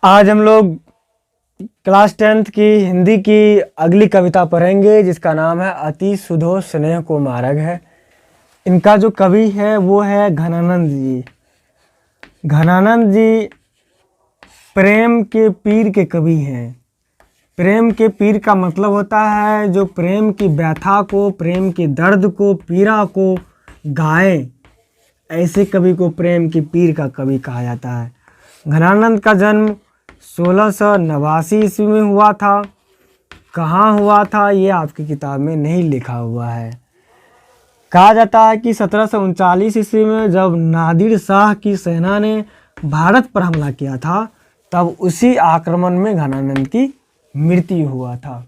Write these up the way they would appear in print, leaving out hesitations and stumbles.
आज हम लोग क्लास 10th की हिंदी की अगली कविता पढ़ेंगे जिसका नाम है अति सुधो स्नेह को मार्ग है। इनका जो कवि है वो है घनानंद जी। घनानंद जी प्रेम के पीर के कवि हैं। प्रेम के पीर का मतलब होता है जो प्रेम की व्यथा को, प्रेम के दर्द को, पीड़ा को गाए, ऐसे कवि को प्रेम की पीर का कवि कहा जाता है। घनानंद का जन्म 1689 ईस्वी में हुआ था। कहाँ हुआ था ये आपकी किताब में नहीं लिखा हुआ है। कहा जाता है कि 1739 ईस्वी में जब नादिर शाह की सेना ने भारत पर हमला किया था तब उसी आक्रमण में घनानंद की मृत्यु हुआ था।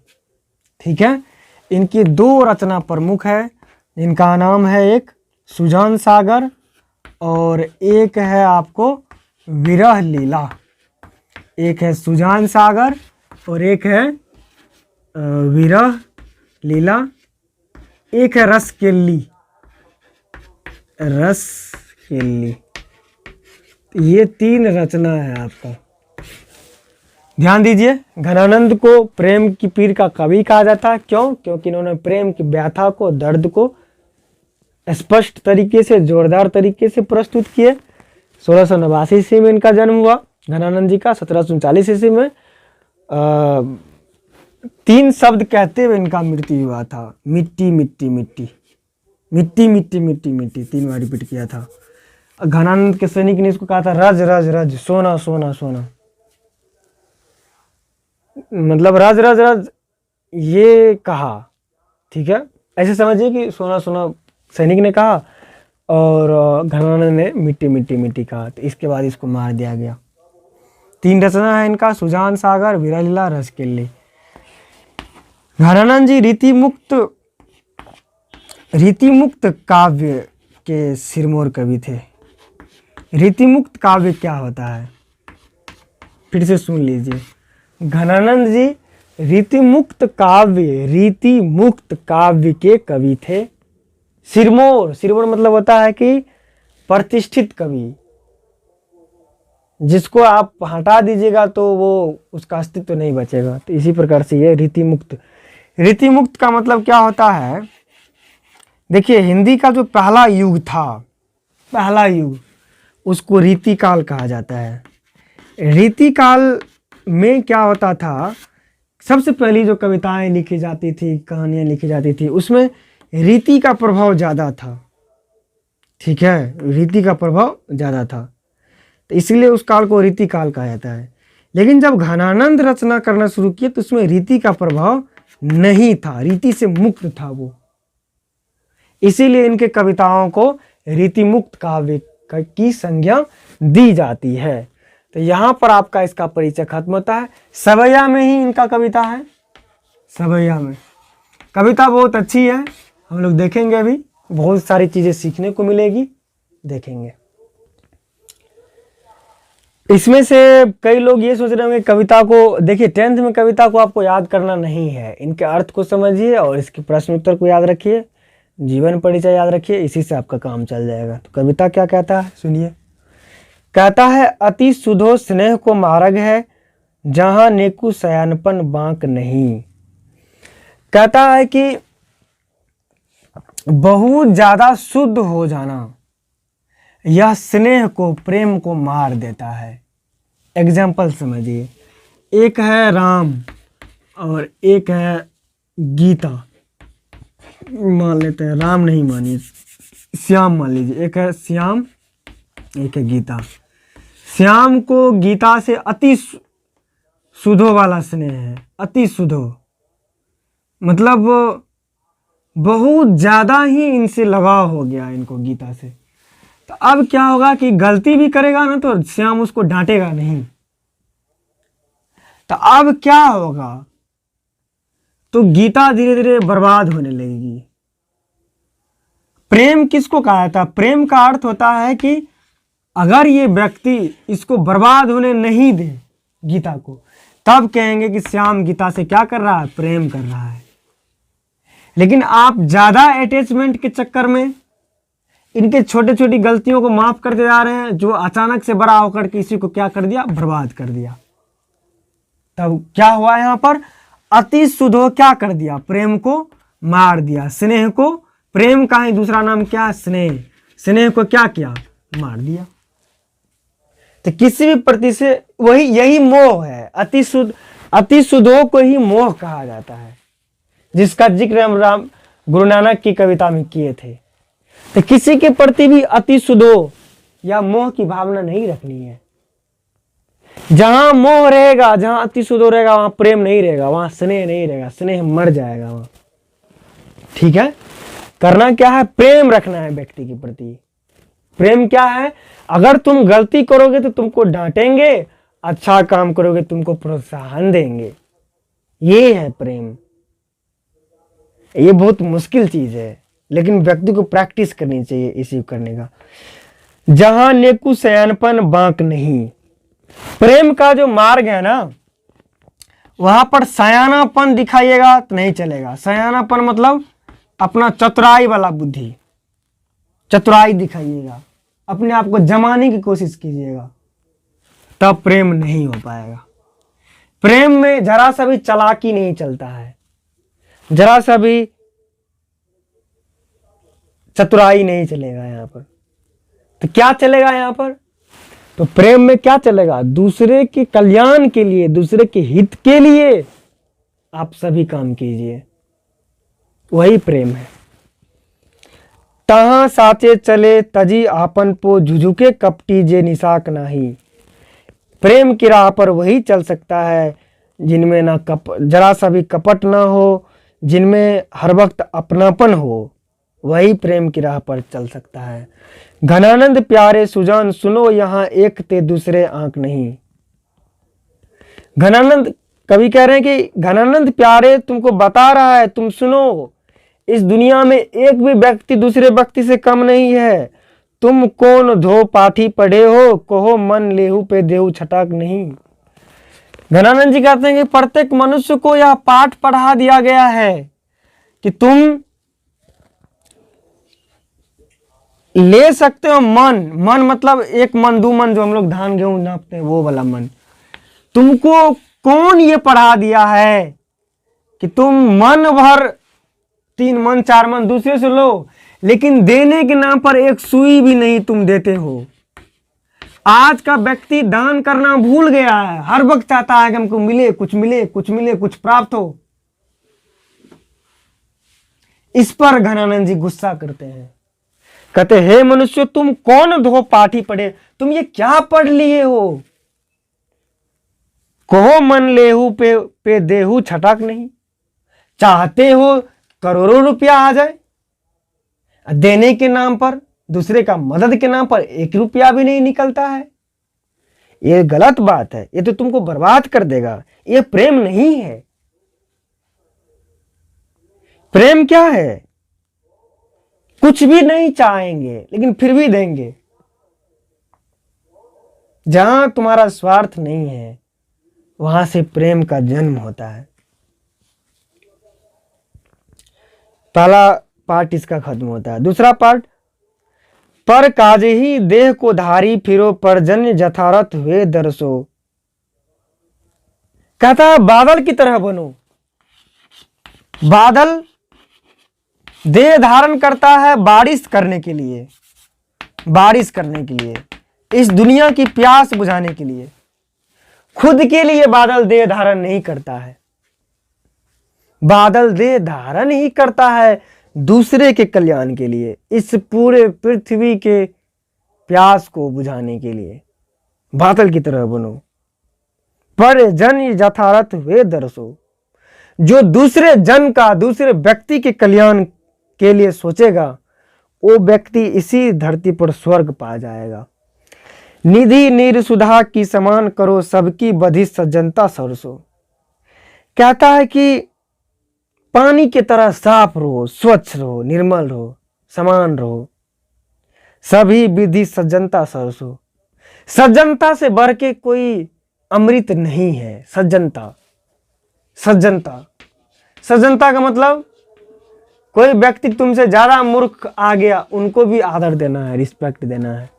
ठीक है। इनकी दो रचना प्रमुख है। इनका नाम है एक सुजान सागर और एक है आपको विरह लीला। एक है सुजान सागर और एक है विरह लीला। एक है रस केली। रस केली, ये तीन रचना है आपका। ध्यान दीजिए, घनानंद को प्रेम की पीर का कवि कहा जाता है। क्यों? क्योंकि इन्होंने प्रेम की व्यथा को, दर्द को स्पष्ट तरीके से, जोरदार तरीके से प्रस्तुत किए। 1689 ईस्वी में इनका जन्म हुआ घनानंद जी का। 1739 ईस्वी में 3 शब्द कहते हुए इनका मृत्यु हुआ था। मिट्टी मिट्टी मिट्टी, मिट्टी मिट्टी मिट्टी मिट्टी, 3 बार रिपीट किया था। घनानंद के सैनिक ने इसको कहा था रज रज रज, सोना सोना सोना। मतलब रज रज रज ये कहा। ठीक है, ऐसे समझिए कि सोना सोना सैनिक ने कहा और घनानंद ने मिट्टी मिट्टी मिट्टी कहा। तो इसके बाद इसको मार दिया गया। 3 रचना है इनका, सुजान सागर, विरह लीला, रस केली। घनानंद जी रीतिमुक्त काव्य के सिरमौर कवि थे। रीतिमुक्त काव्य क्या होता है फिर से सुन लीजिए। घनानंद जी रीतिमुक्त काव्य के कवि थे। सिरमौर, सिरमौर मतलब होता है कि प्रतिष्ठित कवि, जिसको आप हटा दीजिएगा तो वो उसका अस्तित्व नहीं बचेगा। तो इसी प्रकार से ये रीतिमुक्त। रीतिमुक्त का मतलब क्या होता है? देखिए, हिंदी का जो पहला युग था, पहला युग, उसको रीतिकाल कहा जाता है। रीतिकाल में क्या होता था? सबसे पहली जो कविताएं लिखी जाती थी, कहानियां लिखी जाती थी, उसमें रीति का प्रभाव ज़्यादा था। ठीक है, रीति का प्रभाव ज़्यादा था, तो इसलिए उस काल को रीतिकाल कहा जाता है। लेकिन जब घनानंद रचना करना शुरू किए तो उसमें रीति का प्रभाव नहीं था, रीति से मुक्त था वो। इसीलिए इनके कविताओं को रीतिमुक्त काव्य की संज्ञा दी जाती है। तो यहाँ पर आपका इसका परिचय खत्म होता है। सवैया में ही इनका कविता है। सवैया में कविता बहुत अच्छी है, हम लोग देखेंगे। अभी बहुत सारी चीजें सीखने को मिलेगी, देखेंगे। इसमें से कई लोग ये सोच रहे होंगे कविता को, देखिए 10th में कविता को आपको याद करना नहीं है। इनके अर्थ को समझिए और इसके प्रश्न उत्तर को याद रखिए, जीवन परिचय याद रखिए, इसी से आपका काम चल जाएगा। तो कविता क्या कहता है सुनिए। कहता है अति सुधो स्नेह को मार्ग है, जहां नेकु सयानपन बांक नहीं। कहता है कि बहुत ज्यादा शुद्ध हो जाना यह स्नेह को, प्रेम को मार देता है। एग्जाम्पल समझिए, एक है राम और एक है गीता। मान लेते हैं, राम नहीं मानिए, श्याम मान लीजिए। एक है श्याम, एक है गीता। श्याम को गीता से अति सुधो वाला स्नेह है। अति सुधो मतलब बहुत ज्यादा ही इनसे लगाव हो गया इनको गीता से। तो अब क्या होगा कि गलती भी करेगा ना तो श्याम उसको डांटेगा नहीं। तो अब क्या होगा, तो गीता धीरे धीरे बर्बाद होने लगेगी। प्रेम किसको कहा जाता है? प्रेम का अर्थ होता है कि अगर ये व्यक्ति इसको बर्बाद होने नहीं दे गीता को, तब कहेंगे कि श्याम गीता से क्या कर रहा है? प्रेम कर रहा है। लेकिन आप ज्यादा अटैचमेंट के चक्कर में इनके छोटी छोटी गलतियों को माफ करते जा रहे हैं, जो अचानक से बड़ा होकर किसी को क्या कर दिया? बर्बाद कर दिया। तब क्या हुआ यहाँ पर, अति सुधो क्या कर दिया, प्रेम को मार दिया, स्नेह को, प्रेम का ही दूसरा नाम क्या है, स्नेह, स्नेह को क्या किया, मार दिया। तो किसी भी प्रति से वही, यही मोह है, अति सुधो को ही मोह कहा जाता है, जिसका जिक्र हम राम गुरु नानक की कविता में किए थे। तो किसी के प्रति भी अति सुधो या मोह की भावना नहीं रखनी है। जहां मोह रहेगा, जहां अति सुधो रहेगा, वहां प्रेम नहीं रहेगा, वहां स्नेह नहीं रहेगा, स्नेह मर जाएगा वहां। ठीक है, करना क्या है, प्रेम रखना है व्यक्ति के प्रति। प्रेम क्या है, अगर तुम गलती करोगे तो तुमको डांटेंगे, अच्छा काम करोगे तुमको प्रोत्साहन देंगे, ये है प्रेम। ये बहुत मुश्किल चीज है, लेकिन व्यक्ति को प्रैक्टिस करनी चाहिए इसी करने का। जहां नेकु सयानपन बांक नहीं, प्रेम का जो मार्ग है ना, वहां पर सयानापन दिखाइएगा तो नहीं चलेगा। सयानापन मतलब अपना चतुराई वाला बुद्धि, चतुराई दिखाइएगा, अपने आप को जमाने की कोशिश कीजिएगा, तब प्रेम नहीं हो पाएगा। प्रेम में जरा सा भी चालाकी नहीं चलता है, जरा सा भी चतुराई नहीं चलेगा यहाँ पर। तो क्या चलेगा यहाँ पर, तो प्रेम में क्या चलेगा, दूसरे के कल्याण के लिए, दूसरे के हित के लिए आप सभी काम कीजिए, वही प्रेम है। तहां साचे चले तजी आपन पो झुझुके कपटी जे निशाक नाही, प्रेम की राह पर वही चल सकता है जिनमें ना जरा सा भी कपट ना हो, जिनमें हर वक्त अपनापन हो, वही प्रेम की राह पर चल सकता है। घनानंद प्यारे सुजान सुनो यहाँ एक ते दूसरे आंख नहीं। घनानंद कवि कह रहे हैं कि घनानंद प्यारे तुमको बता रहा है, तुम सुनो, इस दुनिया में एक भी व्यक्ति दूसरे व्यक्ति से कम नहीं है। तुम कौन धो पाठी पढ़े हो, कहो मन लेहू पे देहू छटाक नहीं। घनानंद जी कहते हैं कि प्रत्येक मनुष्य को यह पाठ पढ़ा दिया गया है कि तुम ले सकते हो मन, मन मतलब एक मन दो मन, जो हम लोग धान गेहूं नापते हैं वो वाला मन। तुमको कौन ये पढ़ा दिया है कि तुम मन भर 3 मन 4 मन दूसरे से लो, लेकिन देने के नाम पर एक सुई भी नहीं तुम देते हो। आज का व्यक्ति दान करना भूल गया है, हर वक्त चाहता है कि हमको मिले, कुछ मिले, कुछ मिले, कुछ प्राप्त हो। इस पर घनानंद जी गुस्सा करते हैं, कहते हे मनुष्य तुम कौन धो पाठी पढ़े, तुम ये क्या पढ़ लिए हो, कहो मन लेहू पे देहू छटाक नहीं। चाहते हो करोड़ों रुपया आ जाए, देने के नाम पर, दूसरे का मदद के नाम पर 1 रुपया भी नहीं निकलता है, ये गलत बात है, ये तो तुमको बर्बाद कर देगा, ये प्रेम नहीं है। प्रेम क्या है, कुछ भी नहीं चाहेंगे लेकिन फिर भी देंगे। जहां तुम्हारा स्वार्थ नहीं है वहां से प्रेम का जन्म होता है। पहला पार्ट इसका खत्म होता है। दूसरा पार्ट, पर काज ही देह को धारी फिरो परजन्य जथारथ हुए दरसो। कहता है बादल की तरह बनो। बादल देह धारण करता है बारिश करने के लिए, बारिश करने के लिए, इस दुनिया की प्यास बुझाने के लिए। खुद के लिए बादल देह धारण नहीं करता है, बादल देह धारण ही करता है दूसरे के कल्याण के लिए, इस पूरे पृथ्वी के प्यास को बुझाने के लिए। बादल की तरह बनो। पर जन यथारथ वे दरसो, जो दूसरे जन का, दूसरे व्यक्ति के कल्याण के लिए सोचेगा, वो व्यक्ति इसी धरती पर स्वर्ग पा जाएगा। निधि नीर सुधा की समान करो सबकी बधी सज्जनता सरसो। कहता है कि पानी की तरह साफ रहो, स्वच्छ रहो, निर्मल रहो, समान रहो, सभी विधि सज्जनता सरसो। सज्जनता से बढ़ के कोई अमृत नहीं है। सज्जनता, सज्जनता, सज्जनता का मतलब कोई व्यक्ति तुमसे ज्यादा मूर्ख आ गया, उनको भी आदर देना है, रिस्पेक्ट देना है।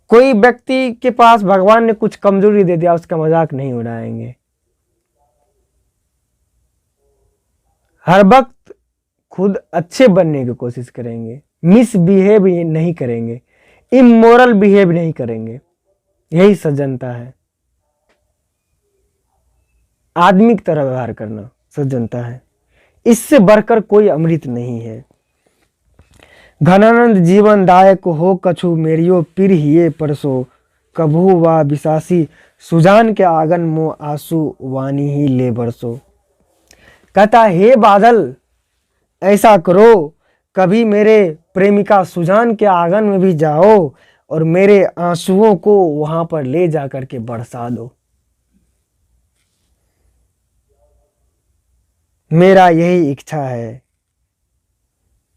कोई व्यक्ति के पास भगवान ने कुछ कमजोरी दे दिया, उसका मजाक नहीं उड़ाएंगे। हर वक्त खुद अच्छे बनने की कोशिश करेंगे, मिसबिहेव नहीं करेंगे, इमोरल बिहेव नहीं करेंगे। यही सज्जनता है, आदमी की तरह व्यवहार करना सज्जनता है। इससे बढ़कर कोई अमृत नहीं है। घनानंद जीवन दायक हो कछु मेरियो पिर हिये परसो, कभू वा विशासी सुजान के आंगन मो आंसू वानी ही ले बरसो। कहता हे बादल, ऐसा करो, कभी मेरे प्रेमिका सुजान के आंगन में भी जाओ और मेरे आंसुओं को वहां पर ले जा करके बरसा दो। मेरा यही इच्छा है,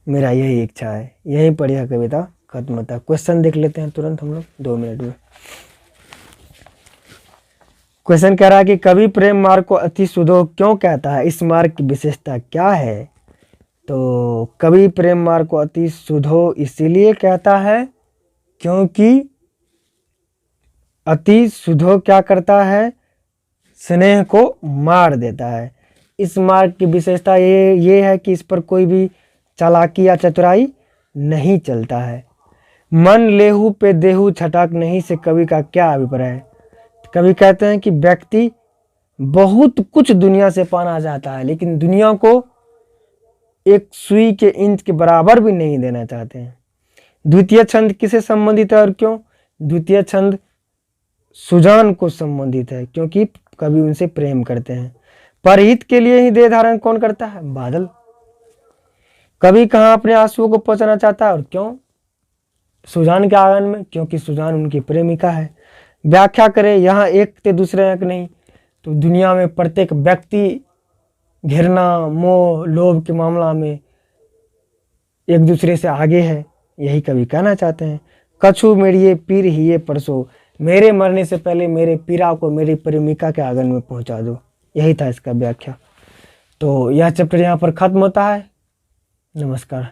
मेरा यही इच्छा है। यहीं पर यह कविता खत्म होता है। क्वेश्चन देख लेते हैं तुरंत हम लोग 2 मिनट में। क्वेश्चन कह रहा है कि कवि प्रेम मार्ग को अति सुधो क्यों कहता है, इस मार्ग की विशेषता क्या है। तो कवि प्रेम मार्ग को अति सुधो इसीलिए कहता है क्योंकि अति सुधो क्या करता है, स्नेह को मार देता है। इस मार्ग की विशेषता ये है कि इस पर कोई भी चालाकी या चतुराई नहीं चलता है। मन लेहू पे देहू छटाक नहीं से कवि का क्या अभिप्राय है। कवि कहते हैं कि व्यक्ति बहुत कुछ दुनिया से पाना चाहता है, लेकिन दुनिया को एक सुई के इंच के बराबर भी नहीं देना चाहते हैं। द्वितीय छंद किसे संबंधित है और क्यों। द्वितीय छंद सुजान को संबंधित है, क्योंकि कवि उनसे प्रेम करते हैं। परहित के लिए ही देह धारण कौन करता है, बादल। कवि कहाँ अपने आंसुओं को पहुंचाना चाहता है और क्यों, सुजान के आंगन में, क्योंकि सुजान उनकी प्रेमिका है। व्याख्या करें, यहाँ एक थे दूसरे एक नहीं, तो दुनिया में प्रत्येक व्यक्ति घृणा मोह लोभ के मामला में एक दूसरे से आगे है। यही कवि कहना चाहते हैं। कछु मेरिये पीर हिये परसो, मेरे मरने से पहले मेरे पीरा को मेरी प्रेमिका के आंगन में पहुंचा दो। यही था इसका व्याख्या। तो यह चैप्टर यहाँ पर खत्म होता है। नमस्कार।